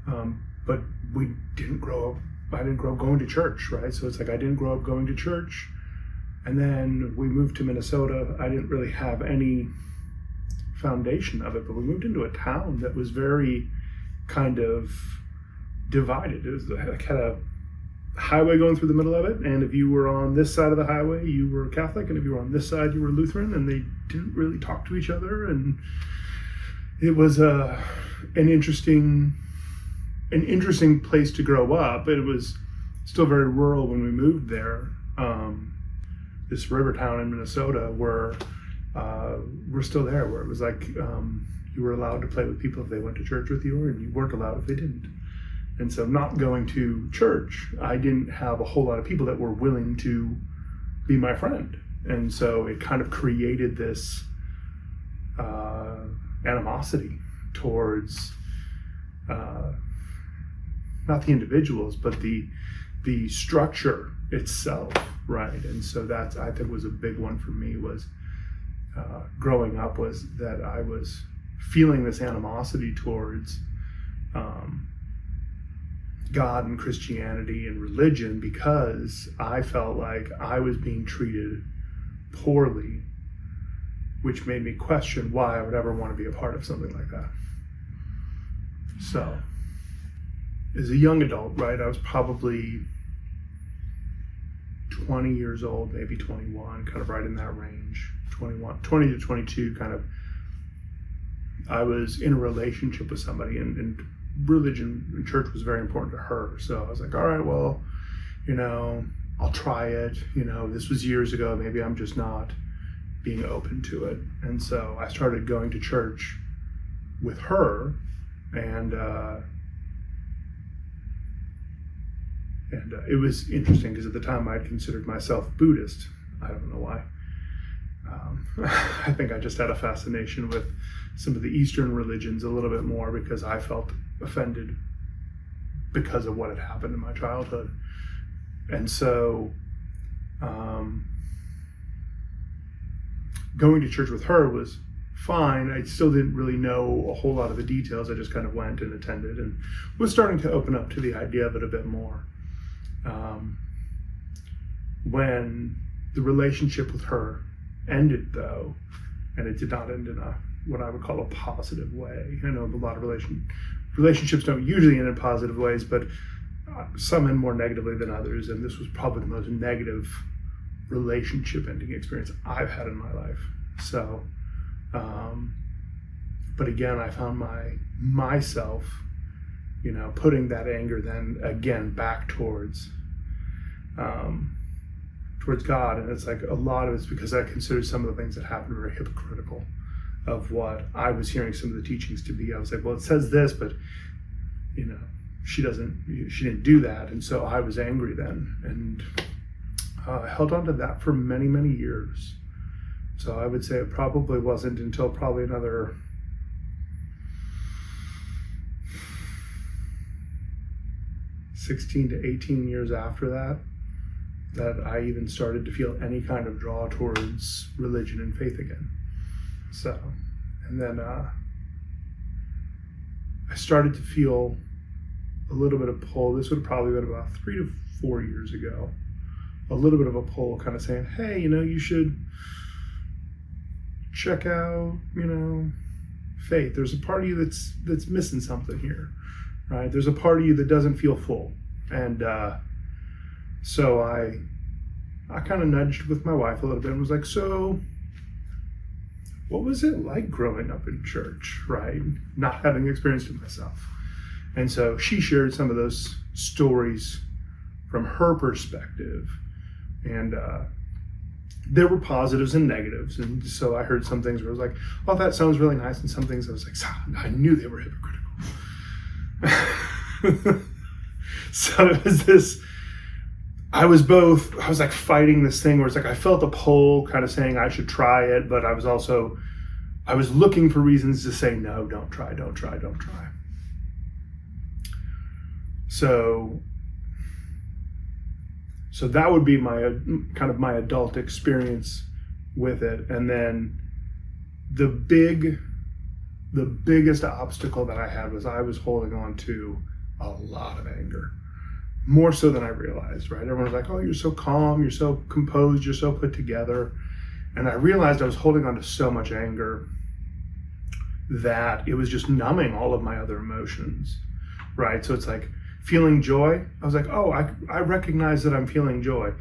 But we didn't grow up, I didn't grow up going to church, right? So it's like I didn't grow up going to church. And then we moved to Minnesota. I didn't really have any foundation of it, but we moved into a town that was very kind of divided. It was like had a highway going through the middle of it, and if you were on this side of the highway, you were Catholic, and if you were on this side, you were Lutheran, and they didn't really talk to each other. And it was an interesting place to grow up. It was still very rural when we moved there. This river town in Minnesota where we're still there, where it was like you were allowed to play with people if they went to church with you, and you weren't allowed if they didn't. And so not going to church, I didn't have a whole lot of people that were willing to be my friend. And so it kind of created this animosity towards not the individuals, but the structure itself, right? And so that's, I think, was a big one for me, was growing up, was that I was feeling this animosity towards God and Christianity and religion, because I felt like I was being treated poorly, which made me question why I would ever want to be a part of something like that. So as a young adult, right, I was probably 20 years old, maybe 21, kind of right in that range, 20 to 22, kind of. I was in a relationship with somebody, and religion and church was very important to her. So I was like, all right, well, I'll try it. This was years ago. Maybe I'm just not being open to it. And so I started going to church with her, and it was interesting because at the time I'd considered myself Buddhist. I don't know why. I think I just had a fascination with some of the Eastern religions a little bit more, because I felt offended because of what had happened in my childhood. And so going to church with her was fine. I still didn't really know a whole lot of the details. I just kind of went and attended and was starting to open up to the idea of it a bit more. When the relationship with her ended, though, and it did not end in what I would call a positive way. I know a lot of relationships don't usually end in positive ways, but some end more negatively than others, and this was probably the most negative relationship ending experience I've had in my life. So, but again, I found myself, putting that anger then again back towards God. And it's like a lot of it's because I considered some of the things that happened very hypocritical of what I was hearing some of the teachings to be. I was like, well, it says this, but she didn't do that. And so I was angry then, and held on to that for many, many years. So I would say it probably wasn't until probably another 16 to 18 years after that I even started to feel any kind of draw towards religion and faith again. So, and then I started to feel a little bit of pull. This would have probably been about 3 to 4 years ago. A little bit of a pull, kind of saying, hey, you should check out, faith. There's a part of you that's missing something here, right? There's a part of you that doesn't feel full. And so I kind of nudged with my wife a little bit and was like, so what was it like growing up in church, right? Not having experienced it myself. And so she shared some of those stories from her perspective. And there were positives and negatives. And so I heard some things where I was like, oh, that sounds really nice. And some things I was like, I knew they were hypocritical. So it was this, I was like fighting this thing where it's like, I felt a pull kind of saying I should try it, but I was looking for reasons to say, no, don't try. So that would be my kind of my adult experience with it. And then the biggest obstacle that I had was I was holding on to a lot of anger, more so than I realized, right? Everyone was like, oh, you're so calm, you're so composed, you're so put together. And I realized I was holding on to so much anger that it was just numbing all of my other emotions, right? So it's like feeling joy. I was like, oh, I recognize that I'm feeling joy.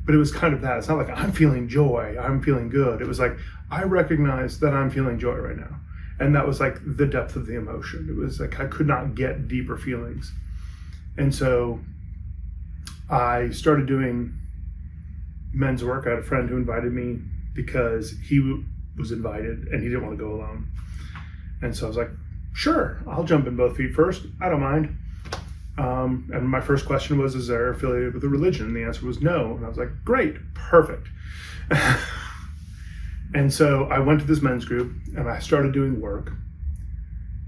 But it was kind of that. It's not like I'm feeling joy, I'm feeling good. It was like, I recognize that I'm feeling joy right now. And that was like the depth of the emotion. It was like I could not get deeper feelings. And so I started doing men's work. I had a friend who invited me because he was invited and he didn't want to go alone. And so I was like, sure, I'll jump in both feet first. I don't mind. And my first question was, is there affiliated with a religion? And the answer was no. And I was like, great, perfect. And so I went to this men's group and I started doing work.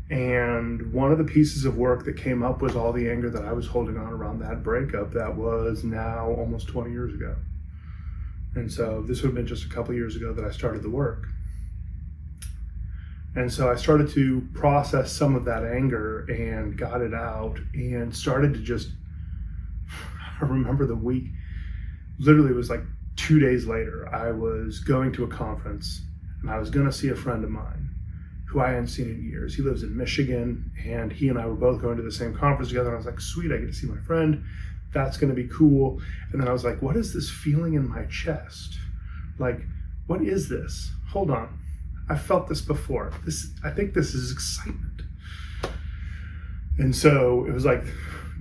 And one of the pieces of work that came up was all the anger that I was holding on around that breakup that was now almost 20 years ago. And so this would have been just a couple years ago that I started the work. And so I started to process some of that anger and got it out and started to just, I remember the week, literally it was like 2 days later, I was going to a conference and I was going to see a friend of mine who I hadn't seen in years. He lives in Michigan and he and I were both going to the same conference together. And I was like, sweet, I get to see my friend. That's going to be cool. And then I was like, what is this feeling in my chest? Like, what is this? Hold on. I felt this before. I think this is excitement. And so it was like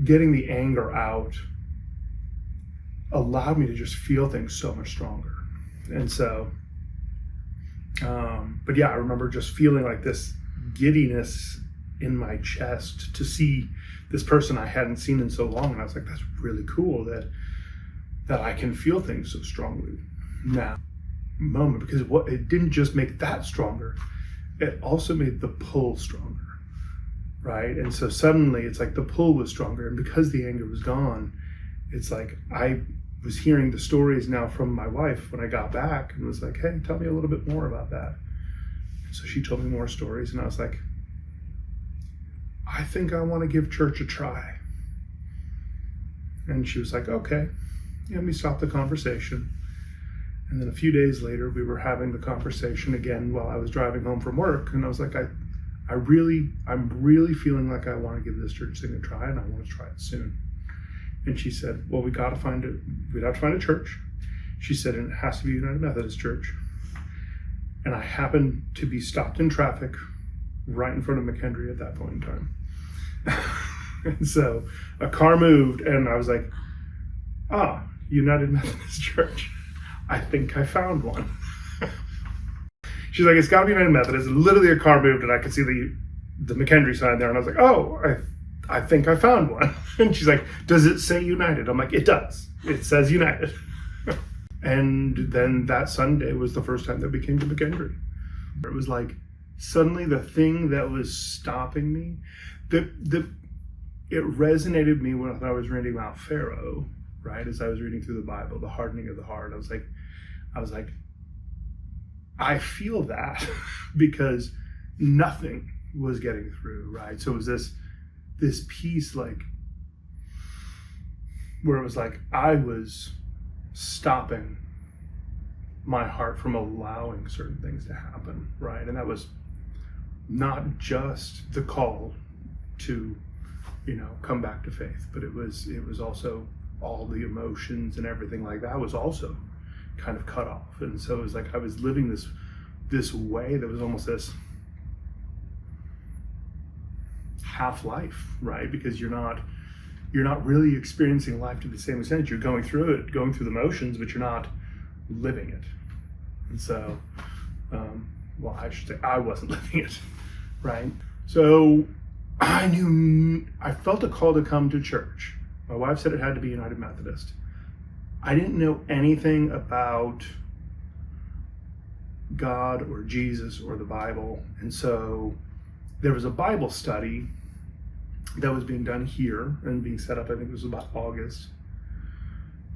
getting the anger out allowed me to just feel things so much stronger. And so, but yeah, I remember just feeling like this giddiness in my chest to see this person I hadn't seen in so long. And I was like, that's really cool that I can feel things so strongly now. Moment, because it didn't just make that stronger, it also made the pull stronger, right? And so suddenly it's like the pull was stronger, and because the anger was gone, it's like I was hearing the stories now from my wife when I got back and was like, hey, tell me a little bit more about that. And so she told me more stories and I was like, I think I want to give church a try. And she was like, okay. And we stopped the conversation. And then a few days later, we were having the conversation again while I was driving home from work. And I was like, I'm really feeling like I want to give this church thing a try, and I want to try it soon. And she said, well, we'd have to find a church. She said, and it has to be United Methodist Church. And I happened to be stopped in traffic right in front of McHenry at that point in time. And so a car moved and I was like, United Methodist Church. I think I found one. She's like, it's got to be United Methodist. And literally a car moved and I could see the McHenry sign there. And I was like, oh, I think I found one. And she's like, does it say United? I'm like, it does. It says United. And then that Sunday was the first time that we came to McHenry. It was like, suddenly the thing that was stopping me, it resonated with me when I was reading about Pharaoh, right? As I was reading through the Bible, the hardening of the heart. I was like, I feel that because nothing was getting through, right? So it was this piece like, where it was like, I was stopping my heart from allowing certain things to happen, right? And that was not just the call to, come back to faith, but it was also all the emotions and everything like that was also kind of cut off. And so it was like I was living this way that was almost this half life, right? Because you're not really experiencing life to the same extent. You're going through the motions, but you're not living it. And so, I should say I wasn't living it, right? So I felt a call to come to church. My wife said it had to be United Methodist. I didn't know anything about God or Jesus or the Bible. And so there was a Bible study that was being done here and being set up. I think it was about August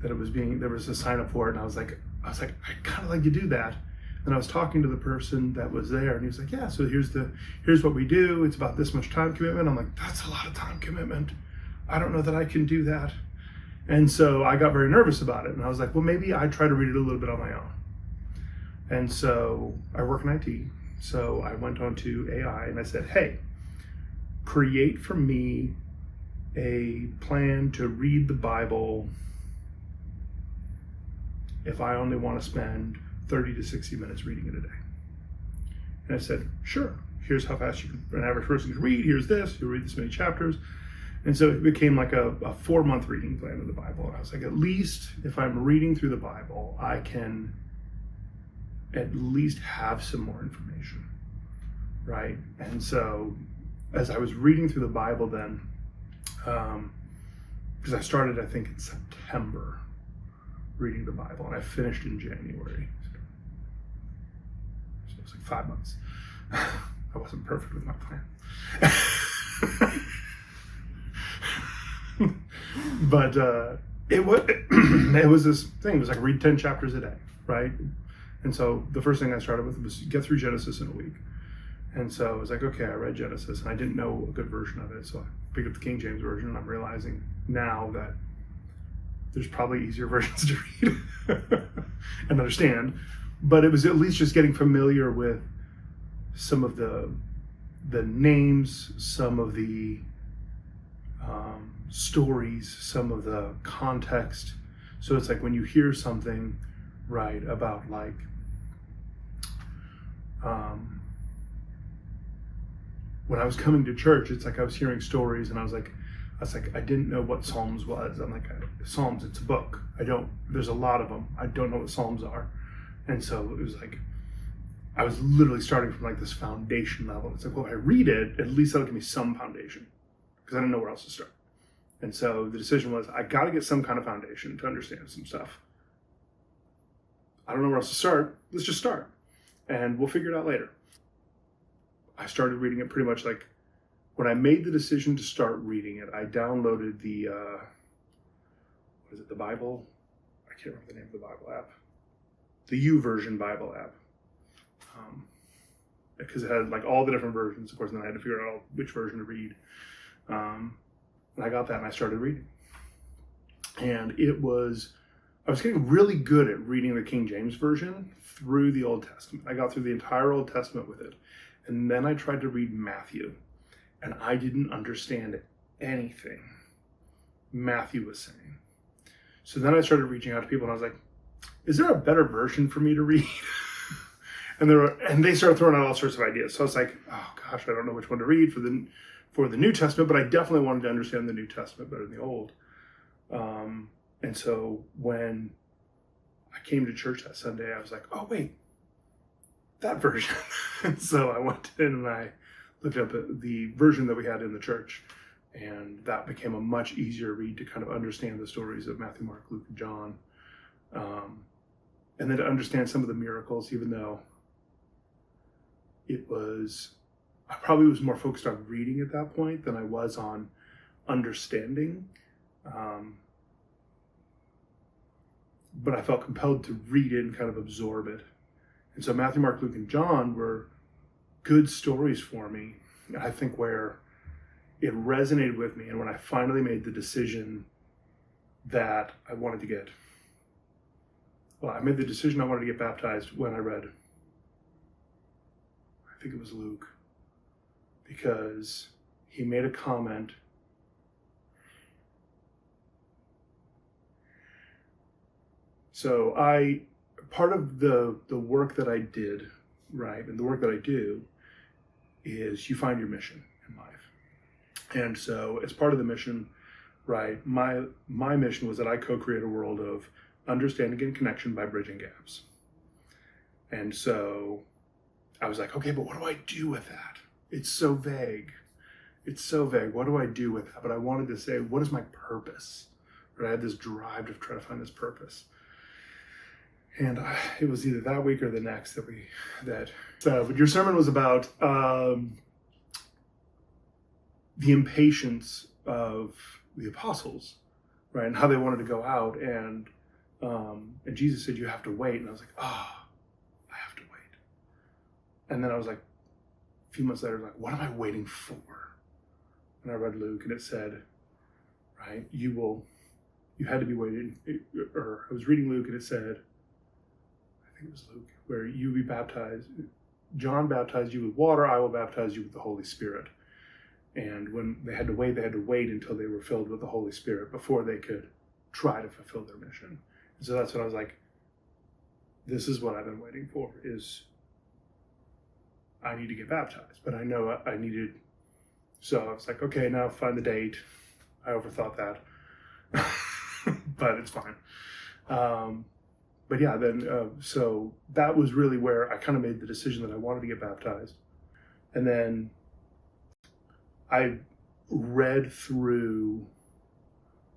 that there was a sign up for it. And I was like, I'd kind of like to do that. And I was talking to the person that was there and he was like, yeah, so here's what we do. It's about this much time commitment. I'm like, that's a lot of time commitment. I don't know that I can do that. And so I got very nervous about it. And I was like, well, maybe I try to read it a little bit on my own. And so I work in IT. So I went on to AI and I said, hey, create for me a plan to read the Bible if I only want to spend 30 to 60 minutes reading it a day. And I said, sure, here's how fast an average person can read. Here's this, you'll read this many chapters. And so it became like a 4-month reading plan of the Bible. And I was like, at least if I'm reading through the Bible, I can at least have some more information, right? And so as I was reading through the Bible then, because I started, I think, in September reading the Bible, and I finished in January. So it was like 5 months. I wasn't perfect with my plan. But it was this thing. It was like read 10 chapters a day, right? And so the first thing I started with was get through Genesis in a week. And so I was like, okay, I read Genesis, and I didn't know a good version of it, so I picked up the King James Version, and I'm realizing now that there's probably easier versions to read and understand. But it was at least just getting familiar with some of the names, some of the stories, some of the context. So it's like when you hear something, right, about like when I was coming to church, it's like I was hearing stories, and I was like, I didn't know what Psalms was. I'm like, Psalms, it's a book. There's a lot of them. I don't know what Psalms are. And so it was like, I was literally starting from like this foundation level. It's like, well, if I read it, at least that'll give me some foundation, because I didn't know where else to start. And so the decision was, I got to get some kind of foundation to understand some stuff. I don't know where else to start. Let's just start, and we'll figure it out later. I started reading it pretty much like when I made the decision to start reading it. I downloaded the the Bible? I can't remember the name of the Bible app. The YouVersion Bible app, because it had like all the different versions, of course. And then I had to figure out which version to read. And I got that, and I started reading. And I was getting really good at reading the King James Version through the Old Testament. I got through the entire Old Testament with it. And then I tried to read Matthew, and I didn't understand anything Matthew was saying. So then I started reaching out to people, and I was like, is there a better version for me to read? and they started throwing out all sorts of ideas. So I was like, oh gosh, I don't know which one to read for the New Testament, but I definitely wanted to understand the New Testament better than the Old. And so when I came to church that Sunday, I was like, oh wait, that version. And so I went in and I looked up the version that we had in the church, and that became a much easier read to kind of understand the stories of Matthew, Mark, Luke, and John. And then to understand some of the miracles, even though I probably was more focused on reading at that point than I was on understanding. But I felt compelled to read it and kind of absorb it. And so Matthew, Mark, Luke, and John were good stories for me. I think where it resonated with me, and when I finally made the decision that I wanted to I made the decision I wanted to get baptized when I read, I think it was Luke, because he made a comment. So part of the work that I did, right, and the work that I do is you find your mission in life. And so as part of the mission, right, my mission was that I co-create a world of understanding and connection by bridging gaps. And so I was like, okay, but what do I do with that? It's so vague. What do I do with that? But I wanted to say, what is my purpose? Right? I had this drive to try to find this purpose. And it was either that week or the next but your sermon was about the impatience of the apostles, right? And how they wanted to go out, and Jesus said, you have to wait. And I was like, I have to wait. And then I was like, a few months later, like, what am I waiting for? And I read Luke, and it said, right? You had to be waiting. Or I was reading Luke and it said, I think it was Luke, where you be baptized. John baptized you with water, I will baptize you with the Holy Spirit. And when they had to wait until they were filled with the Holy Spirit before they could try to fulfill their mission. And so that's when I was like, this is what I've been waiting for, is I need to get baptized. But I know I needed, so I was like, okay, now find the date. I overthought that. But it's fine. But yeah, then, so that was really where I kind of made the decision that I wanted to get baptized. And then I read through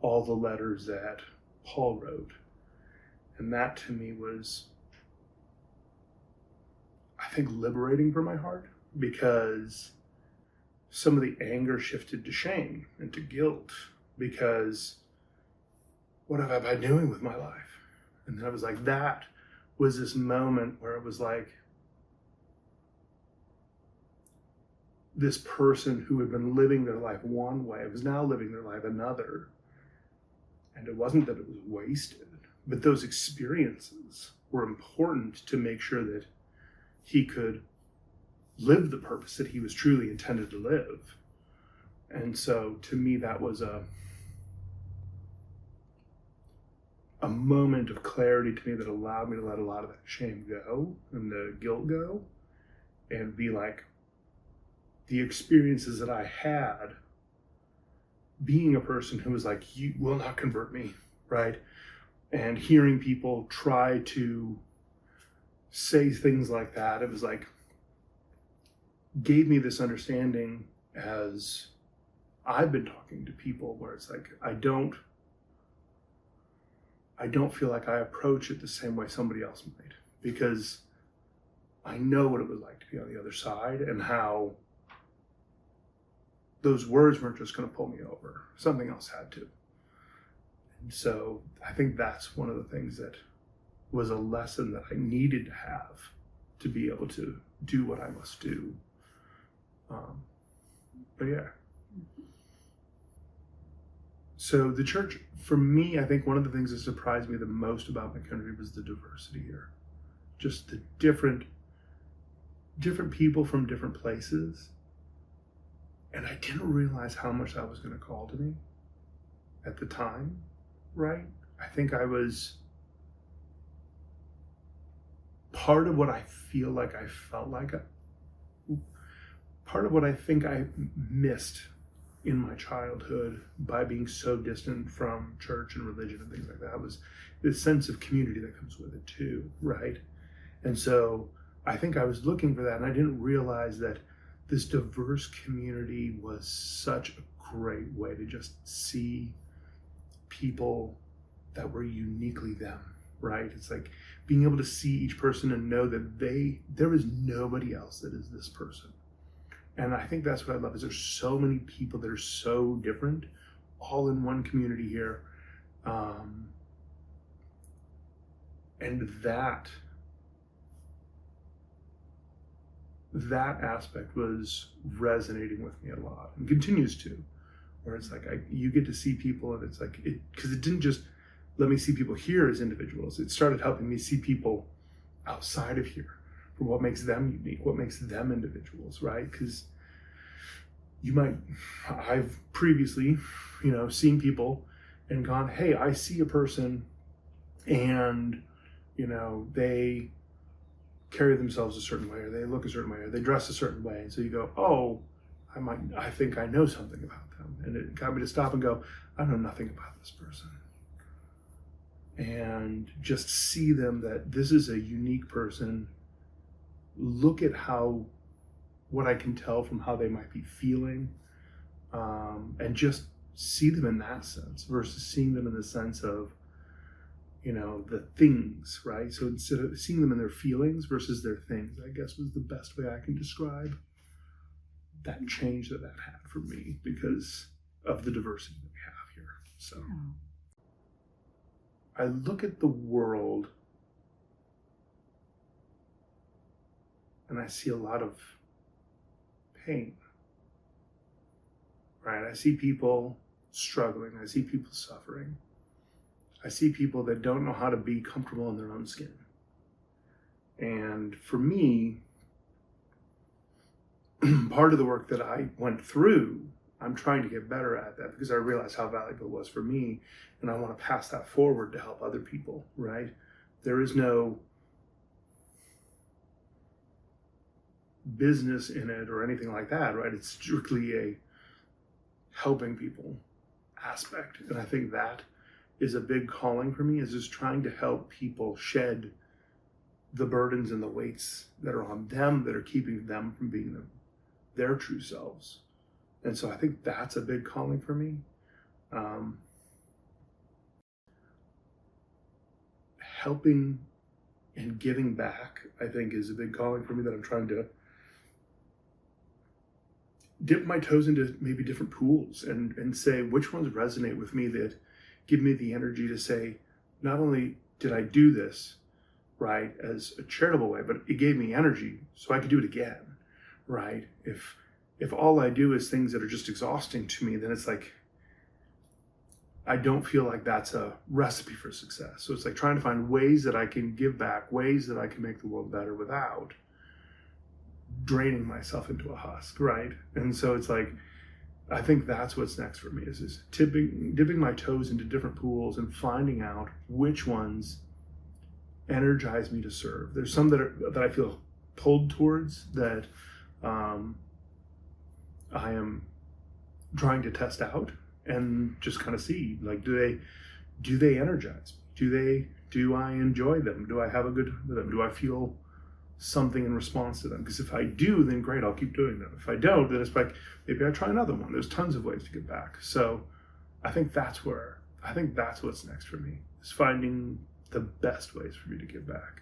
all the letters that Paul wrote. And that to me was, I think, liberating for my heart, because some of the anger shifted to shame and to guilt, because what have I been doing with my life? And then I was like, that was this moment where it was like, this person who had been living their life one way was now living their life another. And it wasn't that it was wasted, but those experiences were important to make sure that he could live the purpose that he was truly intended to live. And so to me, that was a moment of clarity to me that allowed me to let a lot of that shame go and the guilt go, and be like, the experiences that I had being a person who was like, you will not convert me, right? And hearing people try to say things like that, it was like, gave me this understanding as I've been talking to people, where it's like, I don't feel like I approach it the same way somebody else might, because I know what it was like to be on the other side, and how those words weren't just going to pull me over. Something else had to. And so I think that's one of the things that was a lesson that I needed to have to be able to do what I must do. But yeah. So the church, for me, I think one of the things that surprised me the most about my country was the diversity here. Just the different people from different places. And I didn't realize how much that was going to call to me at the time, right? I think I was part of what I feel like I felt like, part of what I think I missed in my childhood by being so distant from church and religion and things like that, was this sense of community that comes with it too, right? And so I think I was looking for that, and I didn't realize that this diverse community was such a great way to just see people that were uniquely them, right? It's like being able to see each person and know that there is nobody else that is this person. And I think that's what I love, is there's so many people that are so different, all in one community here. And that aspect was resonating with me a lot, and continues to, where it's like you get to see people, and it's like, because it didn't just let me see people here as individuals, it started helping me see people outside of here for what makes them unique, what makes them individuals, right? Because I've previously, seen people and gone, hey, I see a person and, they carry themselves a certain way, or they look a certain way, or they dress a certain way. And so you go, oh, I think I know something about them. And it got me to stop and go, I know nothing about this person. And just see them, that this is a unique person. Look at what I can tell from how they might be feeling, and just see them in that sense versus seeing them in the sense of, the things, right? So instead of seeing them in their feelings versus their things, I guess was the best way I can describe that change that had for me, because of the diversity that we have here. So I look at the world and I see a lot of pain, right? I see people struggling. I see people suffering. I see people that don't know how to be comfortable in their own skin. And for me, part of the work that I went through, I'm trying to get better at that because I realized how valuable it was for me, and I want to pass that forward to help other people, right? There is no business in it or anything like that, right? It's strictly a helping people aspect. And I think that is a big calling for me, is just trying to help people shed the burdens and the weights that are on them that are keeping them from being their true selves. And so I think that's a big calling for me. Helping and giving back, I think, is a big calling for me that I'm trying to dip my toes into maybe different pools and say which ones resonate with me, that give me the energy to say, not only did I do this, right, as a charitable way, but it gave me energy so I could do it again, right? If all I do is things that are just exhausting to me, then it's like, I don't feel like that's a recipe for success. So it's like trying to find ways that I can give back, ways that I can make the world better without draining myself into a husk, right? And so it's like, I think that's what's next for me, is dipping my toes into different pools and finding out which ones energize me to serve. There's some that I feel pulled towards, that I am trying to test out and just kind of see, like, do they energize me? Do I enjoy them? Do I have a good time with them? Do I feel something in response to them? Because if I do, then great, I'll keep doing them. If I don't, then it's like, maybe I try another one. There's tons of ways to get back. So I think that's what's next for me, is finding the best ways for me to give back.